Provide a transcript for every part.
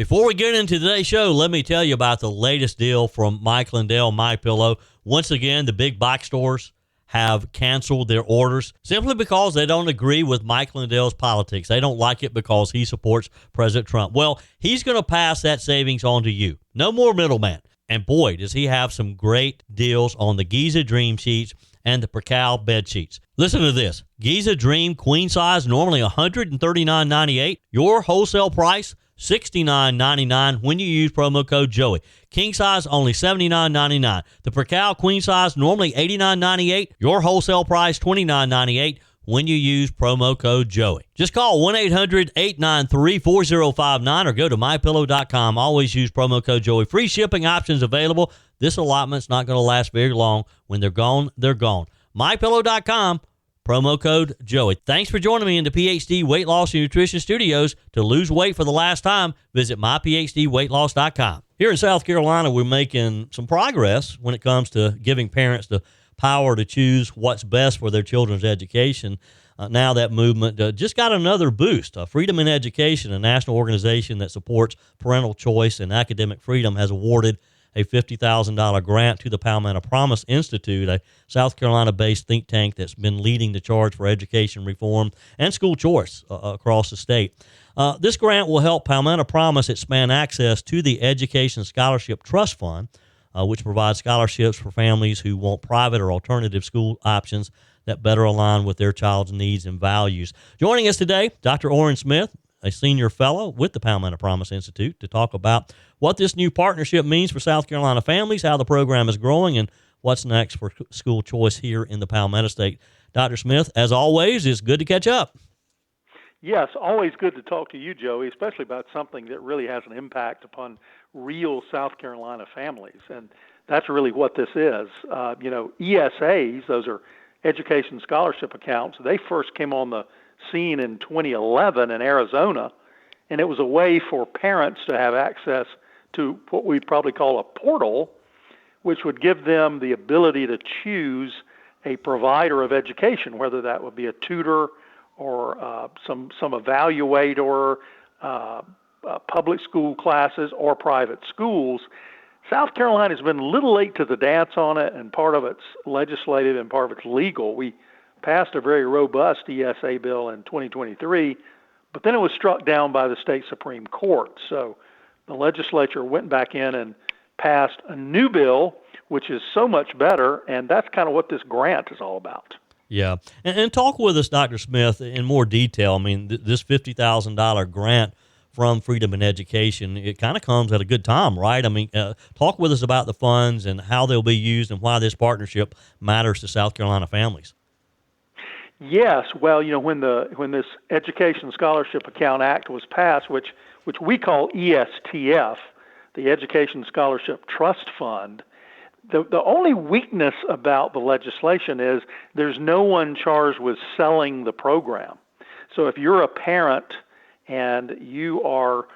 Before we get into today's show, let me tell you about the latest deal from Mike Lindell, MyPillow. Once again, the big box stores have canceled their orders simply because they don't agree with Mike Lindell's politics. They don't like it because he supports President Trump. Well, he's going to pass that savings on to you. No more middleman. And boy, does he have some great deals on the Giza Dream Sheets and the Percal bed sheets. Listen to this. Giza Dream queen size, normally $139.98. Your wholesale price, $69.99 when you use promo code Joey. King size, only $79.99. The Percal queen size, normally $89.98. Your wholesale price, $29.98 when you use promo code Joey. Just call 1-800-893-4059 or go to mypillow.com. Always use promo code Joey. Free shipping options available. This allotment's not going to last very long. When they're gone, they're gone. mypillow.com. Promo code Joey. Thanks for joining me in the PhD Weight Loss and Nutrition Studios. To lose weight for the last time, visit myphdweightloss.com. Here in South Carolina, we're making some progress when it comes to giving parents the power to choose what's best for their children's education. Now that movement just got another boost. Freedom in Education, a national organization that supports parental choice and academic freedom, has awarded a $50,000 grant to the Palmetto Promise Institute, a South Carolina-based think tank that's been leading the charge for education reform and school choice across the state. This grant will help Palmetto Promise expand access to the Education Scholarship Trust Fund, which provides scholarships for families who want private or alternative school options that better align with their child's needs and values. Joining us today, Dr. Oran Smith, a senior fellow with the Palmetto Promise Institute, to talk about what this new partnership means for South Carolina families, how the program is growing, and what's next for school choice here in the Palmetto State. Dr. Smith, as always, it's good to catch up. Yes, always good to talk to you, Joey, especially about something that really has an impact upon real South Carolina families. And that's really what this is. ESAs, those are education scholarship accounts, they first came on the scene in 2011 in Arizona, and it was a way for parents to have access to what we'd probably call a portal, which would give them the ability to choose a provider of education, whether that would be a tutor or some evaluator, public school classes, or private schools. South Carolina's been a little late to the dance on it, and part of it's legislative and part of it's legal. We passed a very robust ESA bill in 2023, but then it was struck down by the state Supreme Court. So the legislature went back in and passed a new bill, which is so much better, and that's kind of what this grant is all about. Yeah. And talk with us, Dr. Smith, in more detail. I mean, this $50,000 grant from Freedom in Education, it kind of comes at a good time, right? I mean, talk with us about the funds and how they'll be used and why this partnership matters to South Carolina families. Yes. Well, when this Education Scholarship Account Act was passed, which we call ESTF, the Education Scholarship Trust Fund, the only weakness about the legislation is there's no one charged with selling the program. So if you're a parent and you are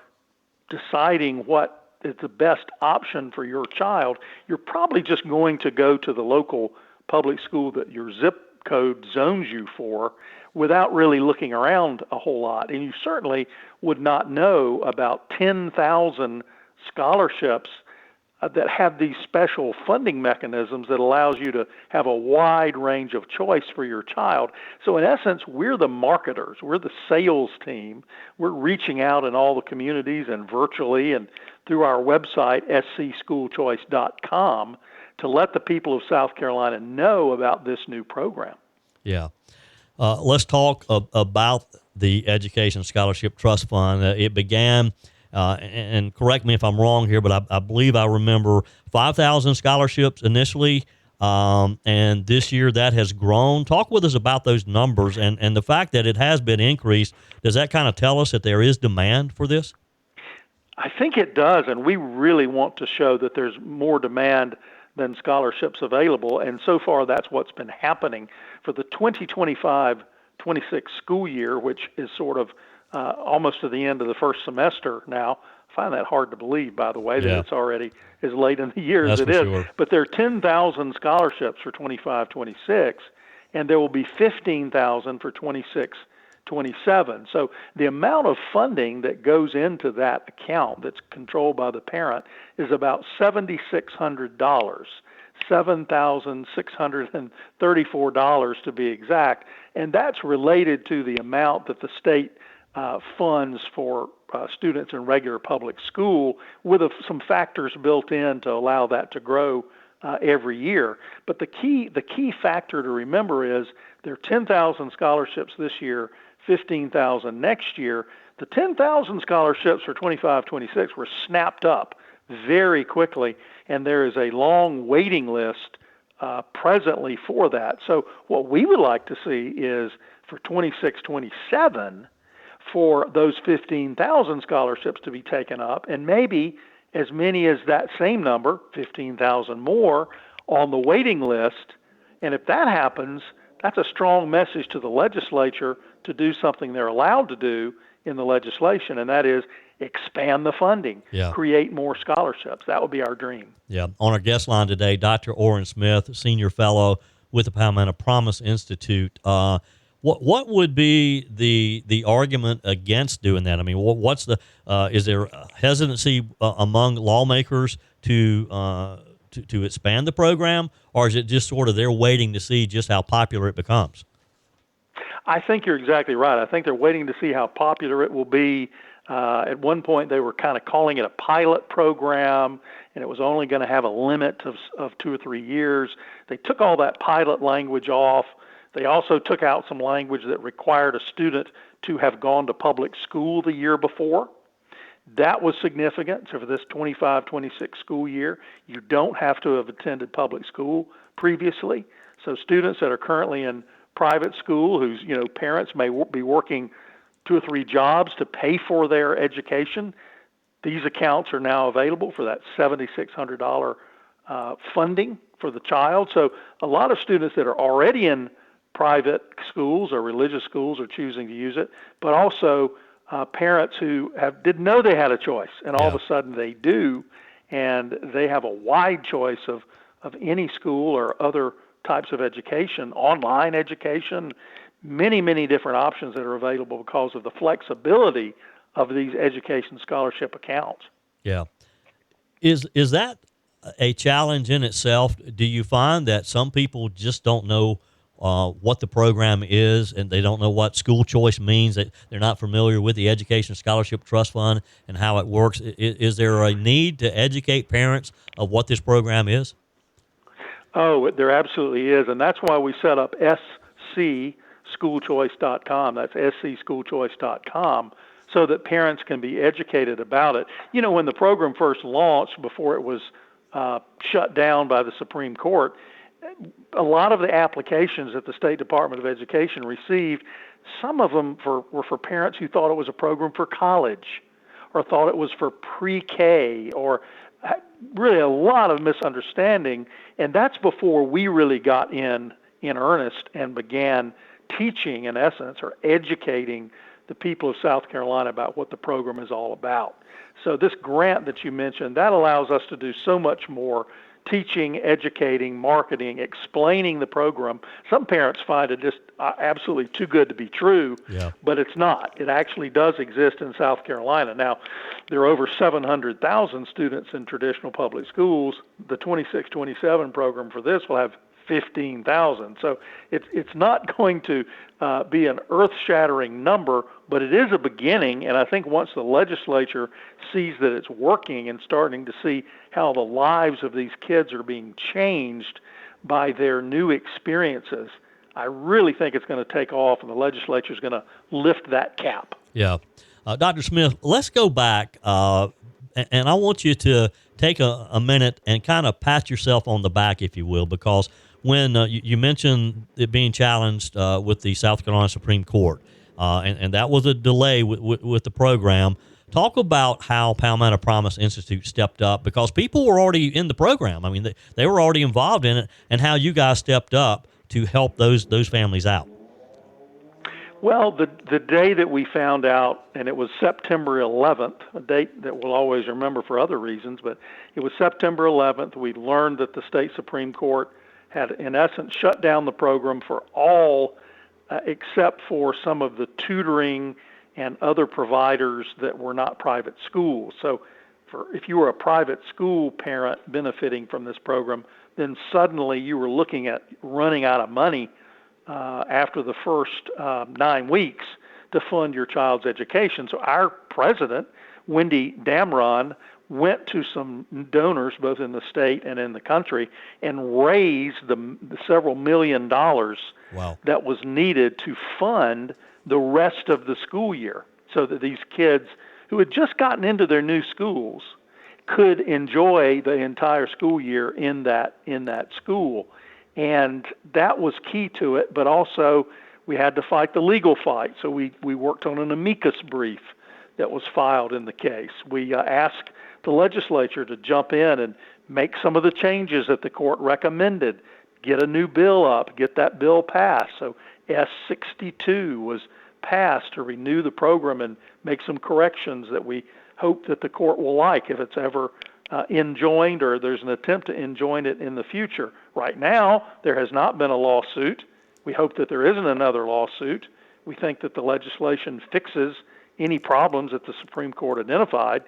deciding what is the best option for your child, you're probably just going to go to the local public school that your zip code zones you for without really looking around a whole lot. And you certainly would not know about 10,000 scholarships that have these special funding mechanisms that allows you to have a wide range of choice for your child. So in essence, we're the marketers. We're the sales team. We're reaching out in all the communities and virtually and through our website, scschoolchoice.com, to let the people of South Carolina know about this new program. Yeah. Let's talk about the Education Scholarship Trust Fund. It began, and correct me if I'm wrong here, but I believe I remember 5,000 scholarships initially, and this year that has grown. Talk with us about those numbers and the fact that it has been increased. Does that kind of tell us that there is demand for this? I think it does, and we really want to show that there's more demand than scholarships available, and so far that's what's been happening. For the 2025-26 school year, which is sort of almost to the end of the first semester now. I find that hard to believe, by the way, that it's already as late in the year as it is. Sure. But there are 10,000 scholarships for 25-26, and there will be 15,000 for 27. So the amount of funding that goes into that account that's controlled by the parent is about $7,600, $7,634 to be exact, and that's related to the amount that the state funds for students in regular public school, with some factors built in to allow that to grow every year. But the key factor to remember is there are 10,000 scholarships this year, 15,000 next year. The 10,000 scholarships for 25-26 were snapped up very quickly, and there is a long waiting list presently for that. So what we would like to see is for 26-27 for those 15,000 scholarships to be taken up, and maybe as many as that same number, 15,000 more, on the waiting list. And if that happens, that's a strong message to the legislature to do something they're allowed to do in the legislation, and that is expand the funding, create more scholarships. That would be our dream. Yeah. On our guest line today, Dr. Oran Smith, Senior Fellow with the Palmetto Promise Institute. What would be the argument against doing that? I mean, what's the is there hesitancy among lawmakers to expand the program, or is it just sort of they're waiting to see just how popular it becomes? I think you're exactly right. I think they're waiting to see how popular it will be. At one point, they were kind of calling it a pilot program, and it was only going to have a limit of 2 or 3 years. They took all that pilot language off. They also took out some language that required a student to have gone to public school the year before. That was significant. So for this 25-26 school year, you don't have to have attended public school previously. So students that are currently in private school, whose parents may be working 2 or 3 jobs to pay for their education, these accounts are now available for that $7,600 funding for the child. So a lot of students that are already in private schools or religious schools are choosing to use it, but also parents who didn't know they had a choice, and all of a sudden they do, and they have a wide choice of any school or other types of education, online education, many different options that are available because of the flexibility of these education scholarship accounts. Yeah. Is that a challenge in itself? Do you find that some people just don't know what the program is, and they don't know what school choice means, that they're not familiar with the Education Scholarship Trust Fund and how it works? Is there a need to educate parents of what this program is? Oh, there absolutely is, and that's why we set up SCSchoolchoice.com. That's SCSchoolchoice.com, so that parents can be educated about it. When the program first launched, before it was shut down by the Supreme Court, a lot of the applications that the State Department of Education received, some of them were for parents who thought it was a program for college or thought it was for pre-K, or really a lot of misunderstanding. And that's before we really got in earnest and began teaching, in essence, or educating the people of South Carolina about what the program is all about. So this grant that you mentioned, that allows us to do so much more: teaching, educating, marketing, explaining the program. Some parents find it just absolutely too good to be true, but it's not. It actually does exist in South Carolina. Now, there are over 700,000 students in traditional public schools. The 26-27 program for this will have 15,000. So it's not going to be an earth-shattering number, but it is a beginning. And I think once the legislature sees that it's working and starting to see how the lives of these kids are being changed by their new experiences, I really think it's going to take off, and the legislature is going to lift that cap. Yeah. Dr. Smith, let's go back, and I want you to take a minute and kind of pat yourself on the back, if you will, because when you mentioned it being challenged with the South Carolina Supreme Court, and that was a delay with the program. Talk about how Palmetto Promise Institute stepped up, because people were already in the program. I mean, they were already involved in it, and how you guys stepped up to help those families out. Well, the day that we found out, and it was September 11th, a date that we'll always remember for other reasons, but it was September 11th, we learned that the state Supreme Court had, in essence, shut down the program for all except for some of the tutoring and other providers that were not private schools. So if you were a private school parent benefiting from this program, then suddenly you were looking at running out of money after the first 9 weeks to fund your child's education. So our president, Wendy Damron, went to some donors both in the state and in the country and raised the several $1 million that was needed to fund the rest of the school year, so that these kids who had just gotten into their new schools could enjoy the entire school year in that school. And that was key to it, but also we had to fight the legal fight. So we worked on an amicus brief that was filed in the case. We asked the legislature to jump in and make some of the changes that the court recommended, get a new bill up, get that bill passed. So S62 was passed to renew the program and make some corrections that we hope that the court will like if it's ever enjoined or there's an attempt to enjoin it in the future. Right now, there has not been a lawsuit. We hope that there isn't another lawsuit. We think that the legislation fixes any problems that the Supreme Court identified.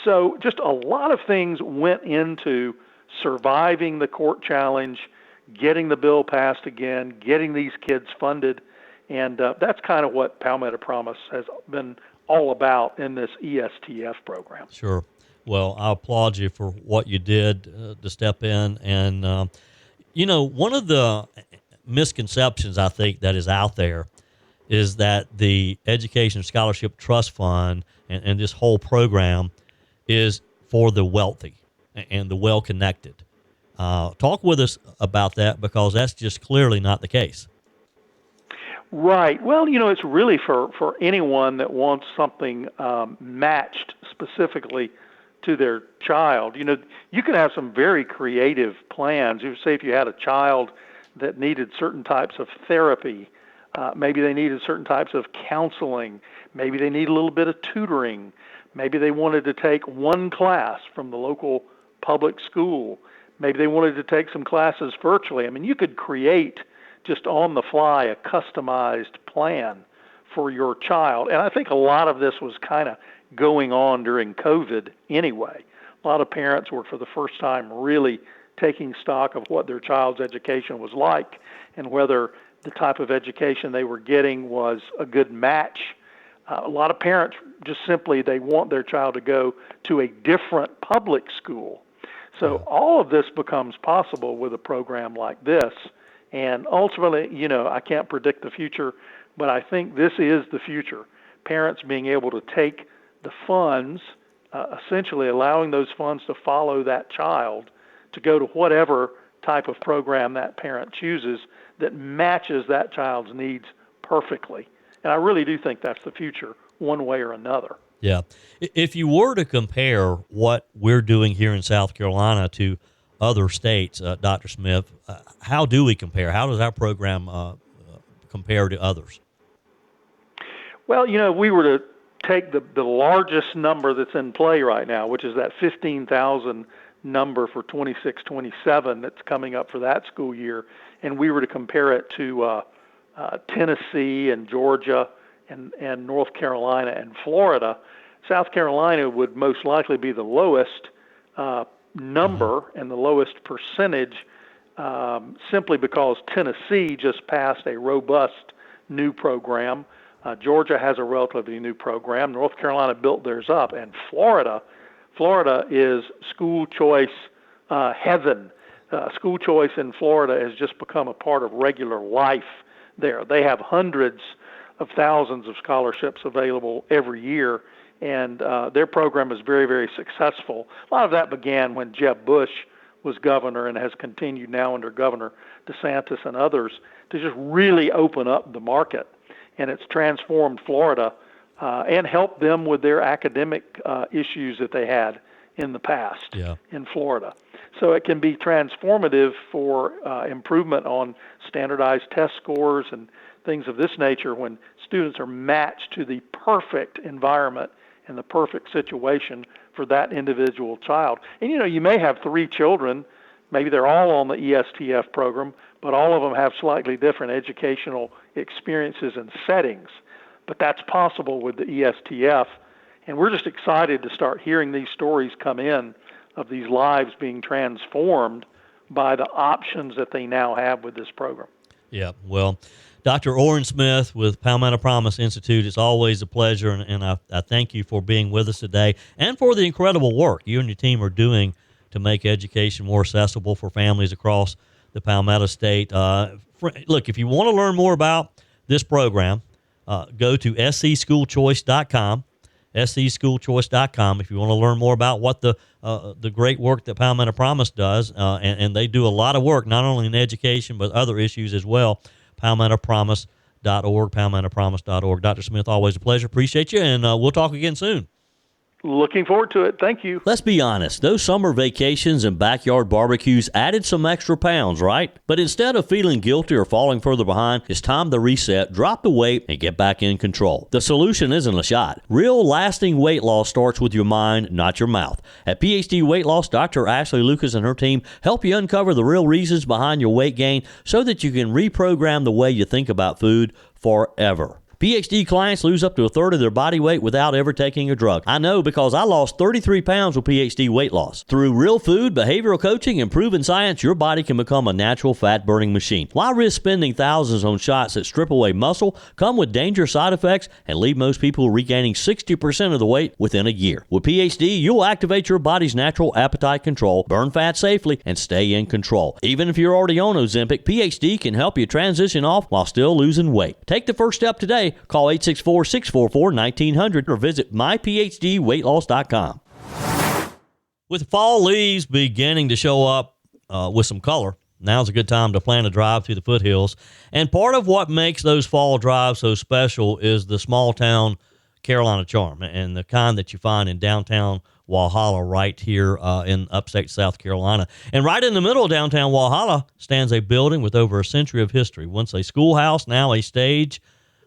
So just a lot of things went into surviving the court challenge, getting the bill passed again, getting these kids funded, and that's kind of what Palmetto Promise has been all about in this ESTF program. Sure. Well, I applaud you for what you did to step in. And, one of the misconceptions I think that is out there is that the Education Scholarship Trust Fund and this whole program is for the wealthy and the well-connected. Talk with us about that, because that's just clearly not the case. Right. Well, it's really for anyone that wants something matched specifically to their child. You can have some very creative plans. Say if you had a child that needed certain types of therapy, maybe they needed certain types of counseling, maybe they need a little bit of tutoring, maybe they wanted to take one class from the local public school, maybe they wanted to take some classes virtually. I mean, you could create just on the fly a customized plan for your child. And I think a lot of this was kind of going on during COVID anyway. A lot of parents were for the first time really taking stock of what their child's education was like and whether the type of education they were getting was a good match. A lot of parents just simply, they want their child to go to a different public school. So all of this becomes possible with a program like this. And ultimately, I can't predict the future, but I think this is the future. Parents being able to take the funds, essentially allowing those funds to follow that child to go to whatever type of program that parent chooses that matches that child's needs perfectly. And I really do think that's the future, one way or another. Yeah. If you were to compare what we're doing here in South Carolina to other states, Dr. Smith, how do we compare? How does our program compare to others? Well, we were to take the largest number that's in play right now, which is that 15,000 number for 26-27 that's coming up for that school year, and we were to compare it to Tennessee and Georgia and North Carolina and Florida. South Carolina would most likely be the lowest number and the lowest percentage, simply because Tennessee just passed a robust new program. Georgia has a relatively new program. North Carolina built theirs up, and Florida is school choice heaven. School choice in Florida has just become a part of regular life there. They have hundreds of thousands of scholarships available every year, and their program is very, very successful. A lot of that began when Jeb Bush was governor and has continued now under Governor DeSantis and others to just really open up the market. And it's transformed Florida and helped them with their academic issues that they had in the past in Florida. So it can be transformative for improvement on standardized test scores and things of this nature when students are matched to the perfect environment and the perfect situation for that individual child. And you may have 3 children Maybe they're all on the ESTF program, but all of them have slightly different educational experiences and settings. But that's possible with the ESTF. And we're just excited to start hearing these stories come in of these lives being transformed by the options that they now have with this program. Yeah, well, Dr. Oran Smith with Palmetto Promise Institute, it's always a pleasure, and I thank you for being with us today and for the incredible work you and your team are doing to make education more accessible for families across the Palmetto State. Look, if you want to learn more about this program, go to scschoolchoice.com, scschoolchoice.com, if you want to learn more about what the great work that Palmetto Promise does, and they do a lot of work, not only in education, but other issues as well. PalmettoPromise.org, PalmettoPromise.org. Dr. Smith, always a pleasure. Appreciate you, and we'll talk again soon. Looking forward to it. Thank you. Let's be honest. Those summer vacations and backyard barbecues added some extra pounds, right? But instead of feeling guilty or falling further behind, it's time to reset, drop the weight, and get back in control. The solution isn't a shot. Real lasting weight loss starts with your mind, not your mouth. At PhD Weight Loss, Dr. Ashley Lucas and her team help you uncover the real reasons behind your weight gain so that you can reprogram the way you think about food forever. PhD clients lose up to a third of their body weight without ever taking a drug. I know because I lost 33 pounds with PhD Weight Loss. Through real food, behavioral coaching, and proven science, your body can become a natural fat-burning machine. Why risk spending thousands on shots that strip away muscle, come with dangerous side effects, and leave most people regaining 60% of the weight within a year? With PhD, you'll activate your body's natural appetite control, burn fat safely, and stay in control. Even if you're already on Ozempic, PhD can help you transition off while still losing weight. Take the first step today. Call 864-644-1900 or visit myphdweightloss.com. With fall leaves beginning to show up with some color, now's a good time to plan a drive through the foothills. And part of what makes those fall drives so special is the small town Carolina charm, and the kind that you find in downtown Walhalla right here in upstate South Carolina. And right in the middle of downtown Walhalla stands a building with over a century of history. Once a schoolhouse, now a stage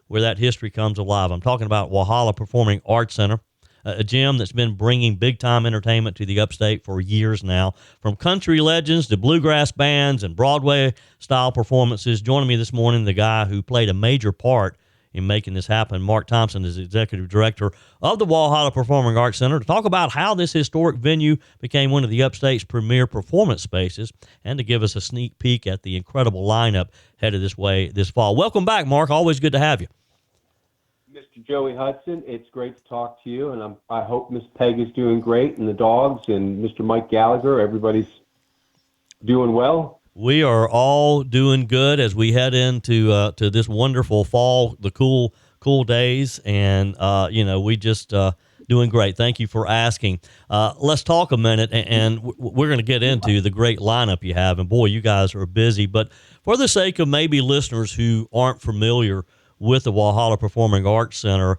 where that history comes alive. I'm talking about Walhalla Performing Arts Center, a gym that's been bringing big-time entertainment to the upstate for years now. From country legends to bluegrass bands and Broadway-style performances. Joining me this morning, the guy who played a major part in making this happen, Mark Thompson, is executive director of the Walhalla Performing Arts Center, to talk about how this historic venue became one of the upstate's premier performance spaces and to give us a sneak peek at the incredible lineup headed this way this fall. Welcome back, Mark. Always good to have you. Mr. Joey Hudson, it's great to talk to you, and I hope Miss Peg is doing great, and the dogs, and Mr. Mike Gallagher, everybody's doing well. We are all doing good as we head into to this wonderful fall, the cool days, and we just doing great. Thank you for asking. Let's talk a minute, and we're going to get into the great lineup you have, and boy, you guys are busy. But for the sake of maybe listeners who aren't familiar with the Walhalla Performing Arts Center,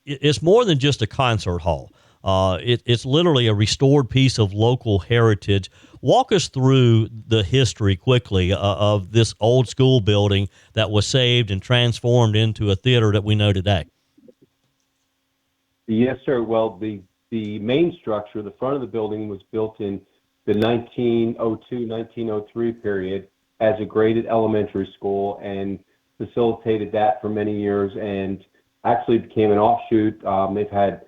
it's more than just a concert hall. It's literally a restored piece of local heritage. Walk us through the history quickly of this old school building that was saved and transformed into a theater that we know today. Yes, sir. Well, the main structure, the front of the building, was built in the 1902-1903 period as a graded elementary school and facilitated that for many years, and actually became an offshoot. They've had,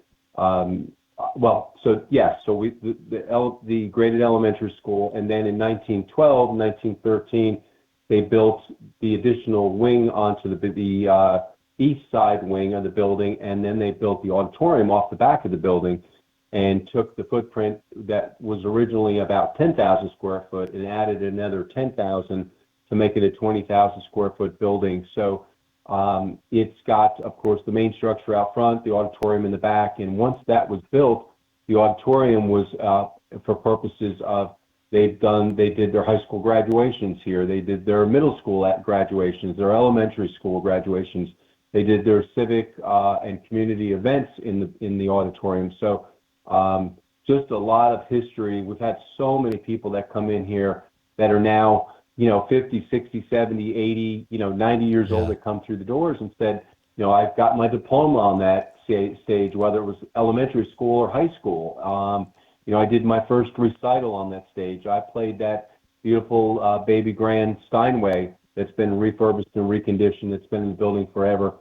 the graded elementary school, and then in 1912, 1913, they built the additional wing onto the east side wing of the building, and then they built the auditorium off the back of the building and took the footprint that was originally about 10,000 square foot and added another 10,000 to make it a 20,000 square foot building. So it's got, of course, the main structure out front, the auditorium in the back, and once that was built, the auditorium was for purposes of they did their high school graduations here, they did their middle school graduations, their elementary school graduations, they did their civic and community events in the auditorium. So just a lot of history. We've had so many people that come in here that are now 50, 60, 70, 80, 90 years old that come through the doors and said, I've got my diploma on that stage, whether it was elementary school or high school. I did my first recital on that stage. I played that beautiful baby grand Steinway that's been refurbished and reconditioned. It's been in the building forever.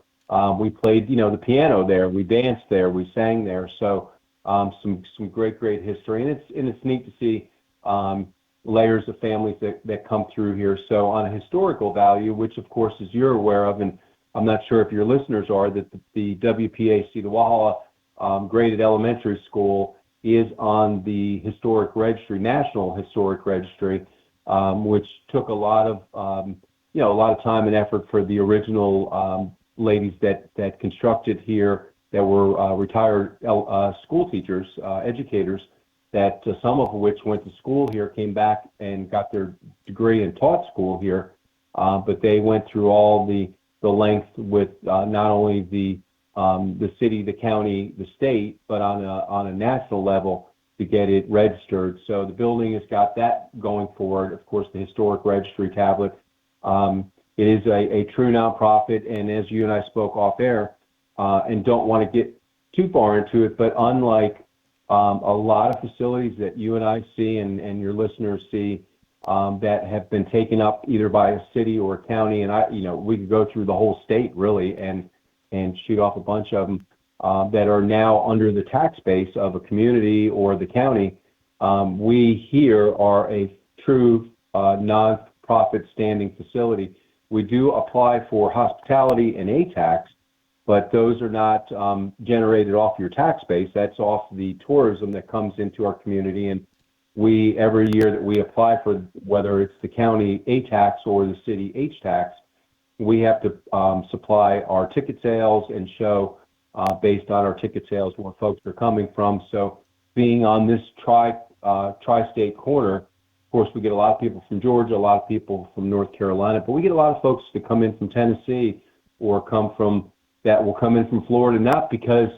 We played, the piano there. We danced there. We sang there. So some great history, and it's neat to see layers of families that come through here. So on a historical value, which of course as you're aware of, and I'm not sure if your listeners are, that the WPAC, the Walhalla Graded Elementary School, is on the historic registry, National Historic Registry, which took a lot of time and effort for the original ladies that constructed here, that were retired school teachers, educators, that some of which went to school here, came back and got their degree and taught school here, but they went through all the length with not only the city, the county, the state, but on a national level to get it registered. So the building has got that going forward. Of course, the historic registry tablet. It is a true nonprofit, and as you and I spoke off air, and don't want to get too far into it, but unlike a lot of facilities that you and I see and your listeners see that have been taken up either by a city or a county, and we could go through the whole state really and shoot off a bunch of them that are now under the tax base of a community or the county. We here are a true non-profit standing facility. We do apply for hospitality and a tax, but those are not generated off your tax base. That's off the tourism that comes into our community. And we, every year that we apply for, whether it's the county A tax or the city H tax, we have to supply our ticket sales and show based on our ticket sales where folks are coming from. So being on this tri-state corner, of course, we get a lot of people from Georgia, a lot of people from North Carolina, but we get a lot of folks that come in from Tennessee or will come in from Florida, not because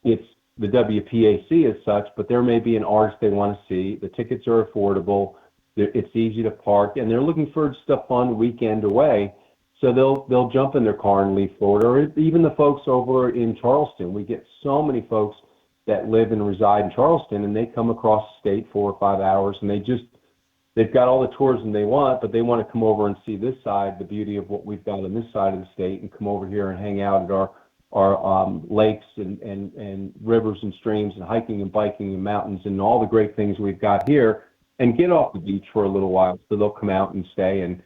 it's the WPAC as such, but there may be an artist they want to see. The tickets are affordable. It's easy to park, and they're looking for just a fun weekend away. So they'll jump in their car and leave Florida, or even the folks over in Charleston. We get so many folks that live and reside in Charleston, and they come across the state 4 or 5 hours, and they've got all the tourism they want, but they want to come over and see this side, the beauty of what we've got on this side of the state, and come over here and hang out at our lakes and rivers and streams and hiking and biking and mountains and all the great things we've got here, and get off the beach for a little while. So they'll come out and stay and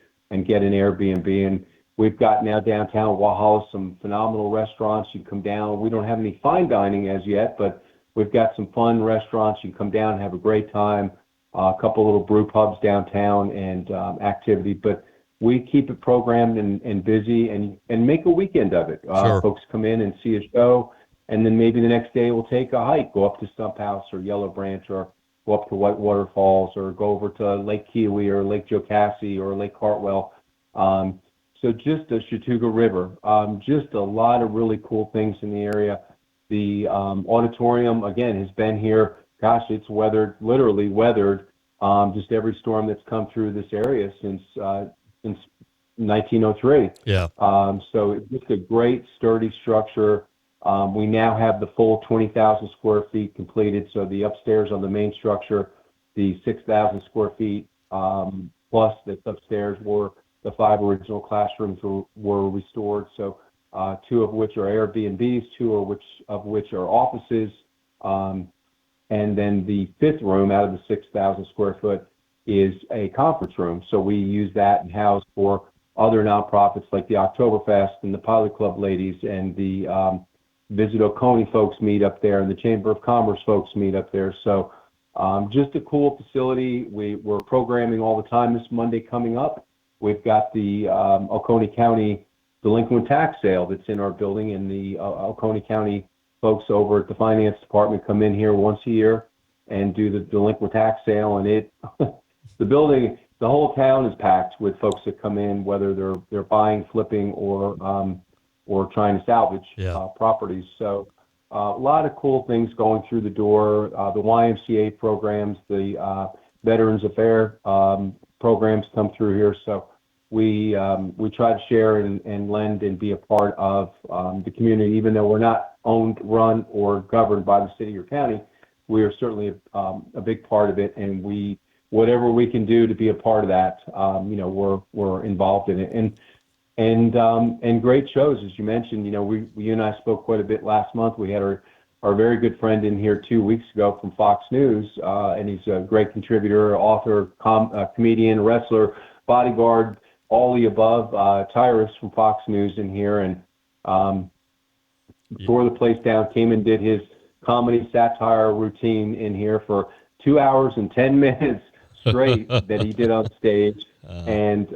get an Airbnb. And we've got now downtown Walhalla some phenomenal restaurants. You come down. We don't have any fine dining as yet, but we've got some fun restaurants. You can come down and have a great time. A couple little brew pubs downtown and activity, but we keep it programmed and busy and make a weekend of it. Sure. Folks come in and see a show, and then maybe the next day we'll take a hike, go up to Stump House or Yellow Branch, or go up to Whitewater Falls, or go over to Lake Kiowee or Lake Jocassee or Lake Hartwell. So just the Chattooga River, just a lot of really cool things in the area. The auditorium, again, has been here. Gosh, it's literally weathered just every storm that's come through this area since 1903. Yeah. So it's just a great, sturdy structure. We now have the full 20,000 square feet completed. So the upstairs on the main structure, the 6,000 square feet plus that's upstairs, were the 5 original classrooms were restored. So 2 of which are Airbnbs, 2 of which are offices. And then the 5th room out of the 6,000 square foot is a conference room. So we use that and house for other nonprofits like the Oktoberfest and the Pilot Club ladies and the Visit Oconee folks meet up there, and the Chamber of Commerce folks meet up there. So just a cool facility. We're programming all the time. This Monday coming up, we've got the Oconee County delinquent tax sale that's in our building, and the Oconee County folks over at the finance department come in here once a year and do the delinquent tax sale, and the whole town is packed with folks that come in, whether they're buying, flipping, or trying to salvage properties. So a lot of cool things going through the door. The YMCA programs, the Veterans Affairs programs come through here. So we try to share and lend and be a part of the community, even though we're not owned, run, or governed by the city or county. we are certainly a big part of it, and whatever we can do to be a part of that, we're involved in it. And great shows, as you mentioned. You and I spoke quite a bit last month. We had our very good friend in here 2 weeks ago from Fox News, and he's a great contributor, author, comedian, wrestler, bodyguard, all the above. Tyrus from Fox News in here, and tore the place down, came and did his comedy satire routine in here for 2 hours and 10 minutes straight that he did on stage. And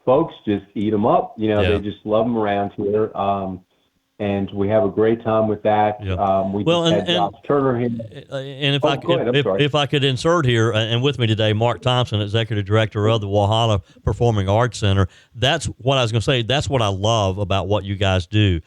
folks just eat them up. They just love them around here. And we have a great time with that. We had Josh Turner here. And if I could insert here, and with me today, Mark Thompson, Executive Director of the Walhalla Performing Arts Center. That's what I was going to say. That's what I love about what you guys do.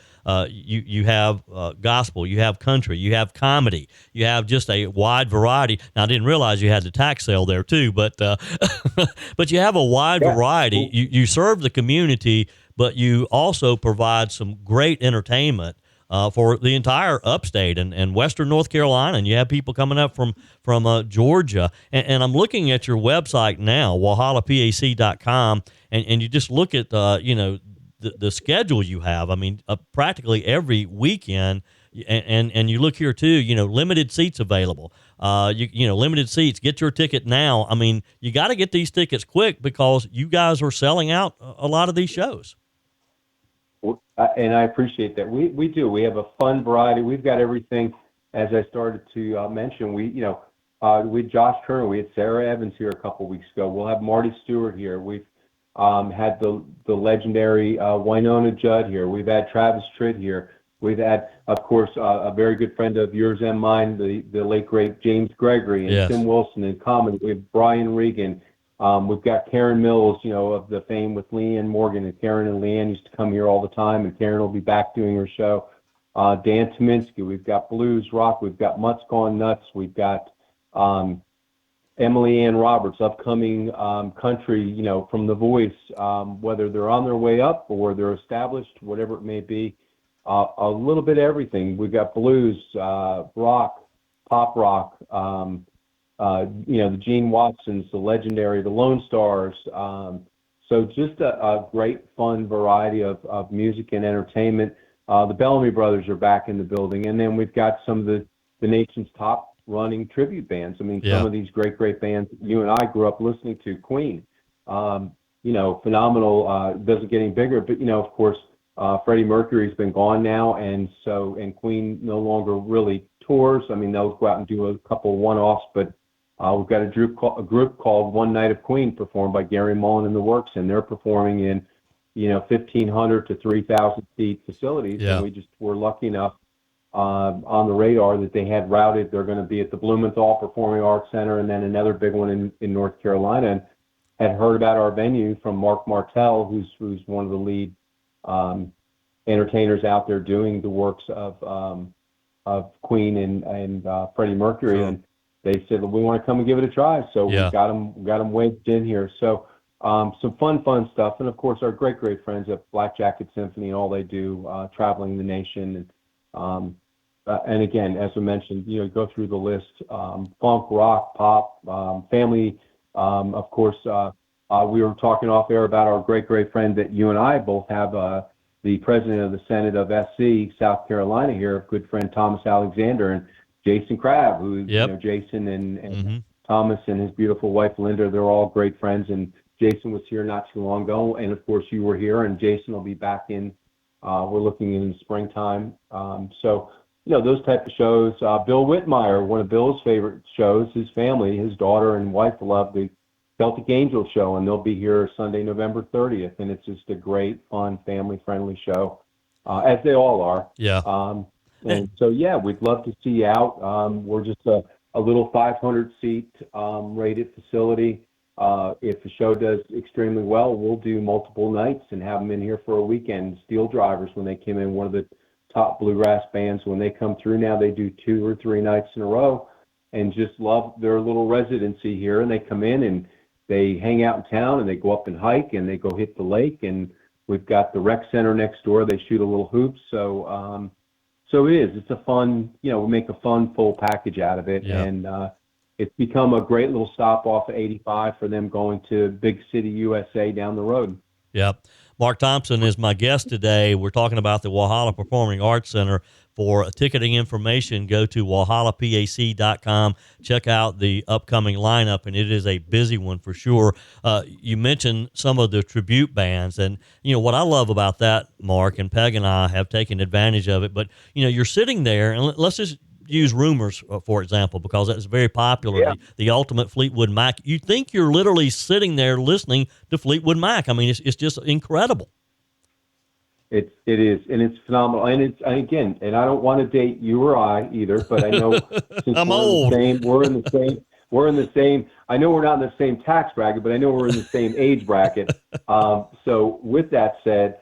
You have gospel, you have country, you have comedy, you have just a wide variety. Now, I didn't realize you had the tax sale there too, but but you have a wide variety. You serve the community, but you also provide some great entertainment for the entire upstate and western North Carolina. And you have people coming up from Georgia. And I'm looking at your website now, walhallapac.com, and you just look at, the schedule you have. I mean, practically every weekend. And you look here too, limited seats available. Limited seats. Get your ticket now. I mean, you got to get these tickets quick because you guys are selling out a lot of these shows. And I appreciate that. We do. We have a fun variety. We've got everything. As I started to mention, we had Josh Turner. We had Sarah Evans here a couple weeks ago. We'll have Marty Stewart here. We've had the legendary Winona Judd here. We've had Travis Tritt here. We've had, of course, a very good friend of yours and mine, the late, great James Gregory, and Tim Wilson in comedy. We have Brian Regan. We've got Karen Mills, of the fame with Leanne Morgan. And Karen and Leanne used to come here all the time, and Karen will be back doing her show. Dan Tominski. We've got blues, rock. We've got Mutt's Gone Nuts. We've got Emily Ann Roberts, upcoming country, from The Voice, whether they're on their way up or they're established, whatever it may be. A little bit of everything. We've got blues, rock, pop rock, the Gene Watsons, the legendary, the Lone Stars. So just a great, fun variety of music and entertainment. The Bellamy Brothers are back in the building. And then we've got some of the nation's top running tribute bands. I mean, some of these great bands that you and I grew up listening to. Queen, phenomenal, doesn't get any bigger, but, of course, Freddie Mercury's been gone now, and Queen no longer really tours. I mean, they'll go out and do a couple of one-offs, but we've got a group called One Night of Queen, performed by Gary Mullen and the Works, and they're performing in 1,500 to 3,000 seat facilities. And we just were lucky enough on the radar that they had routed. They're going to be at the Blumenthal Performing Arts Center, and then another big one in North Carolina. And had heard about our venue from Mark Martell, who's one of the lead entertainers out there doing the works of Queen and Freddie Mercury, and they said, well, we want to come and give it a try. So we got them wedged in here. So some fun stuff, and of course our great friends at Black Jacket Symphony and all they do, traveling the nation, and again, as I mentioned, go through the list, funk, rock, pop, family, of course. We were talking off air about our great friend that you and I both have, the president of the Senate of SC, South Carolina here, good friend Thomas Alexander, and Jason Crabb, who, Jason and Thomas and his beautiful wife Linda, they're all great friends. And Jason was here not too long ago, and of course you were here, and Jason will be back in. We're looking in the springtime. So those type of shows. Bill Whitmire, one of Bill's favorite shows, his family, his daughter and wife love the Celtic Angel show, and they'll be here Sunday, November 30th, and it's just a great, fun, family-friendly show, as they all are. And so, we'd love to see you out. We're just a little 500-seat rated facility. If the show does extremely well, we'll do multiple nights and have them in here for a weekend. Steel Drivers, when they came in, one of the top bluegrass bands, when they come through now, they do 2 or 3 nights in a row and just love their little residency here. And they come in and they hang out in town, and they go up and hike, and they go hit the lake. And we've got the rec center next door. They shoot a little hoops. So, So it is. It's a fun, we make a fun full package out of it. Yep. And it's become a great little stop off of 85 for them going to Big City, USA down the road. Yep. Mark Thompson is my guest today. We're talking about the Walhalla Performing Arts Center. For ticketing information, go to walhallapac.com. Check out the upcoming lineup, and it is a busy one for sure. You mentioned some of the tribute bands, and what I love about that, Mark, and Peg and I have taken advantage of it. But you're sitting there, and let's just use Rumors for example, because that's very popular. Yeah. The ultimate Fleetwood Mac. You think you're literally sitting there listening to Fleetwood Mac. I mean, it's just incredible. It is, and it's phenomenal. And again, I don't want to date you or I either, but I know since I'm old. We're in the same. I know we're not in the same tax bracket, but I know we're in the same age bracket. So with that said,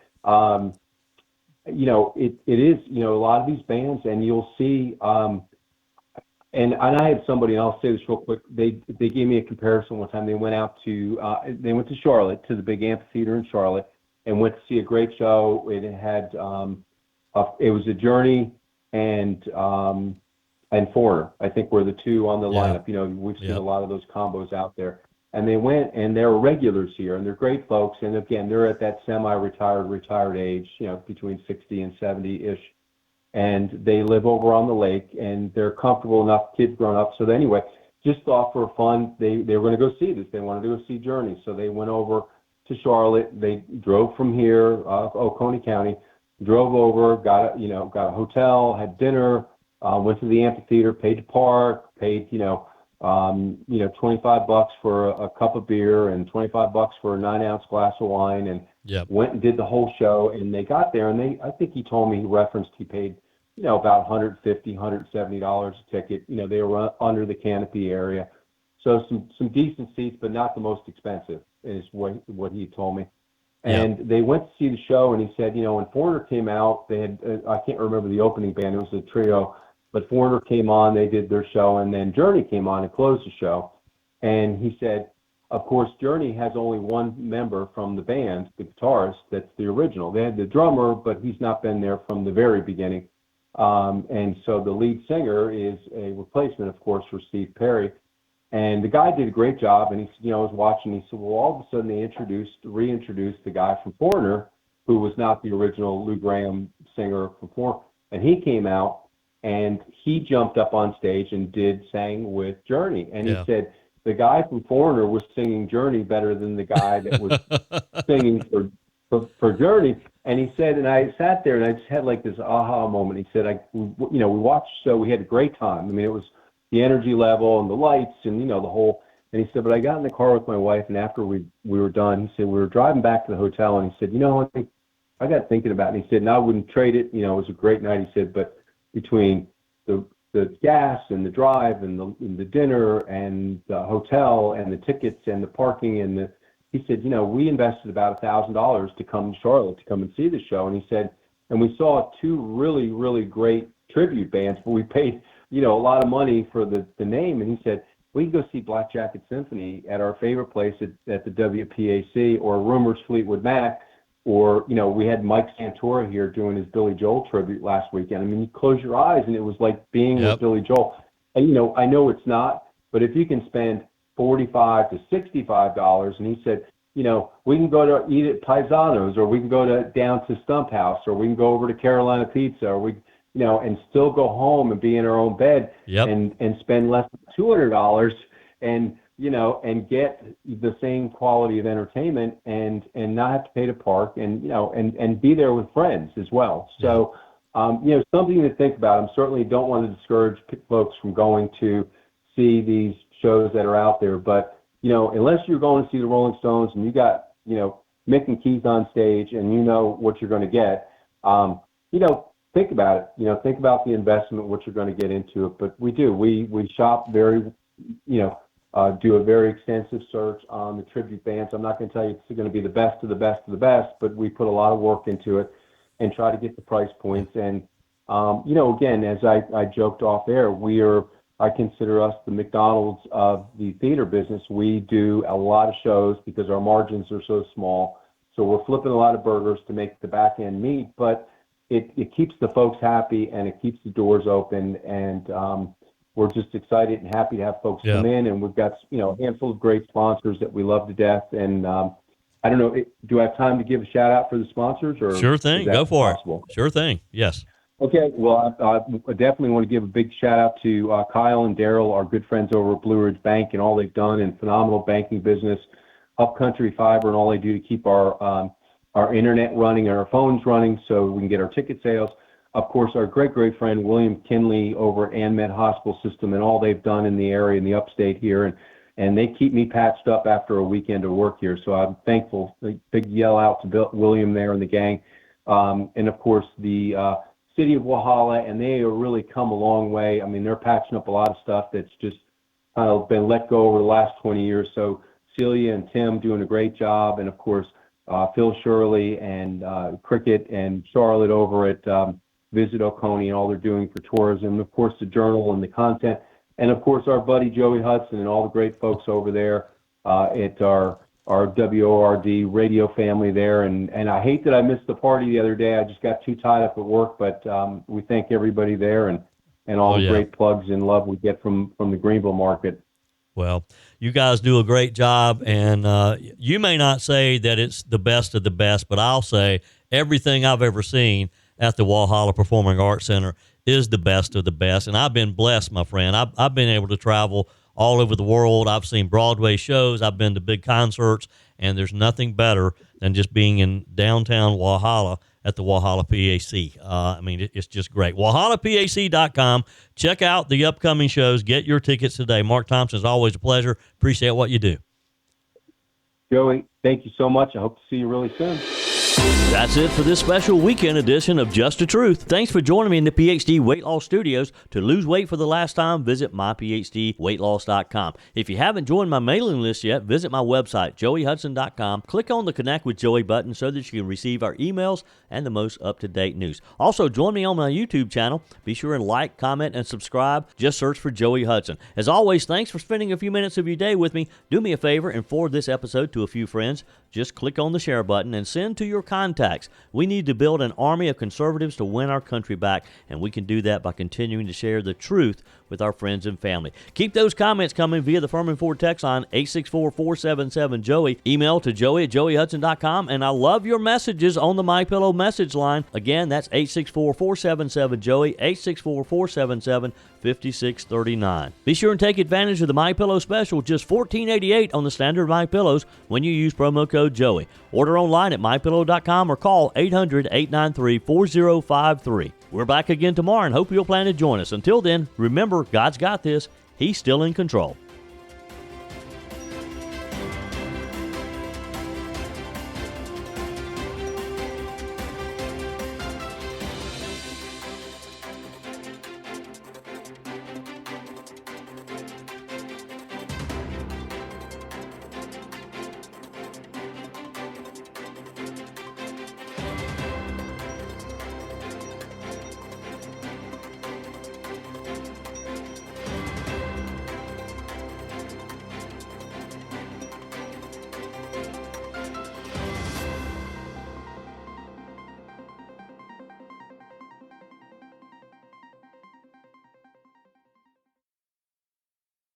it is, a lot of these bands, and you'll see, and I had somebody, and I'll say this real quick. They gave me a comparison one time. They went to Charlotte, to the big amphitheater in Charlotte, and went to see a great show. It had, it was a Journey and Foreigner, I think, were the two on the lineup. We've seen a lot of those combos out there. And they went, and they're regulars here, and they're great folks. And again, they're at that retired age, between 60 and 70-ish. And they live over on the lake, and they're comfortable enough, kids grown up. So anyway, just thought for fun, they were going to go see this. They wanted to go see Journey. So they went over to Charlotte. They drove from here, Oconee County, drove over, got a hotel, had dinner, went to the amphitheater, paid to park, paid, $25 for a cup of beer and $25 for a 9-ounce glass of wine, and went and did the whole show. And they got there, and I think he told me, he paid, about $150, $170 a ticket. They were under the canopy area. So some decent seats, but not the most expensive, is what he told me. And they went to see the show, and he said, when Foreigner came out, they had, I can't remember the opening band, it was a trio, but Foreigner came on, they did their show, and then Journey came on and closed the show. And he said, of course, Journey has only one member from the band, the guitarist, that's the original. They had the drummer, but he's not been there from the very beginning. And so the lead singer is a replacement, of course, for Steve Perry. And the guy did a great job, and he said, I was watching, he said, well, all of a sudden they reintroduced the guy from Foreigner, who was not the original Lou Graham singer from Foreigner. And he came out, and he jumped up on stage and sang with Journey. And he said, the guy from Foreigner was singing Journey better than the guy that was singing for Journey. And he said, and I sat there, and I just had like this aha moment. He said, we watched the show, we had a great time. I mean, it was the energy level and the lights and, the whole, and he said, but I got in the car with my wife, and after we were done, he said, we were driving back to the hotel, and he said, I got thinking about it. And he said, and I wouldn't trade it. It was a great night. He said, but between the gas and the drive and the dinner and the hotel and the tickets and the parking and he said, we invested about $1,000 to come to Charlotte to come and see the show. And he said, and we saw two really, really great tribute bands, but we paid, a lot of money for the name. And he said, we can go see Black Jacket Symphony at our favorite place at the WPAC, or Rumors Fleetwood Mac, or, we had Mike Santora here doing his Billy Joel tribute last weekend. I mean, you close your eyes and it was like being with Billy Joel. And, I know it's not, but if you can spend $45 to $65, and he said, we can go to eat at Paisano's, or we can go down to Stump House, or we can go over to Carolina Pizza, or we, and still go home and be in our own bed and spend less than $200 and, and get the same quality of entertainment and not have to pay to park and, and be there with friends as well. So, something to think about. I certainly don't want to discourage folks from going to see these shows that are out there, but, unless you're going to see the Rolling Stones and you got, Mick and Keith on stage and what you're going to get, think about it. Think about the investment, what you're going to get into it. But we shop very, do a very extensive search on the tribute bands. I'm not going to tell you it's going to be the best of the best of the best, but we put a lot of work into it and try to get the price points. And, again, as I joked off air, I consider us the McDonald's of the theater business. We do a lot of shows because our margins are so small. So we're flipping a lot of burgers to make the back end meet. But, it keeps the folks happy and it keeps the doors open. And we're just excited and happy to have folks come in. And we've got, a handful of great sponsors that we love to death. And I don't know, do I have time to give a shout out for the sponsors? Or sure thing. Go for it. Sure thing. Yes. Okay. Well, I definitely want to give a big shout out to Kyle and Daryl, our good friends over at Blue Ridge Bank, and all they've done in phenomenal banking business, Upcountry Fiber, and all they do to keep our internet running and our phones running so we can get our ticket sales. Of course, our great friend William Kinley over at AnMed Hospital System and all they've done in the area in the Upstate here. And they keep me patched up after a weekend of work here. So I'm thankful. Big yell out to William there and the gang. And of course, the city of Walhalla, and they have really come a long way. I mean, they're patching up a lot of stuff that's just kind of been let go over the last 20 years. So Celia and Tim doing a great job. And of course, Phil Shirley and Cricket and Charlotte over at Visit Oconee and all they're doing for tourism. And of course, the journal and the content. And of course, our buddy Joey Hudson and all the great folks over there at our WORD radio family there. And I hate that I missed the party the other day. I just got too tied up at work, but we thank everybody there and all the great plugs and love we get from the Greenville market. Well, you guys do a great job, and you may not say that it's the best of the best, but I'll say everything I've ever seen at the Walhalla Performing Arts Center is the best of the best, and I've been blessed, my friend. I've been able to travel all over the world. I've seen Broadway shows. I've been to big concerts, and there's nothing better than just being in downtown Walhalla at the Walhalla PAC. I mean, it's just great. WalhallaPAC.com. Check out the upcoming shows. Get your tickets today. Mark Thompson, it's always a pleasure. Appreciate what you do. Joey, thank you so much. I hope to see you really soon. That's it for this special weekend edition of Just the Truth. Thanks for joining me in the PhD Weight Loss Studios. To lose weight for the last time, visit myphdweightloss.com. If you haven't joined my mailing list yet, visit my website, joeyhudson.com. Click on the Connect with Joey button so that you can receive our emails and the most up-to-date news. Also, join me on my YouTube channel. Be sure and like, comment, and subscribe. Just search for Joey Hudson. As always, thanks for spending a few minutes of your day with me. Do me a favor and forward this episode to a few friends. Just click on the share button and send to your contacts. We need to build an army of conservatives to win our country back, and we can do that by continuing to share the truth with our friends and family. Keep those comments coming via the Furman Ford text line 864-477-JOEY. Email to joey@joeyhudson.com, and I love your messages on the MyPillow message line. Again, that's 864-477-JOEY, 864-477-5639. Be sure and take advantage of the MyPillow special, just $14.88 on the standard MyPillows when you use promo code Joey. Order online at mypillow.com or call 800-893-4053. We're back again tomorrow and hope you'll plan to join us. Until then, remember, God's got this. He's still in control.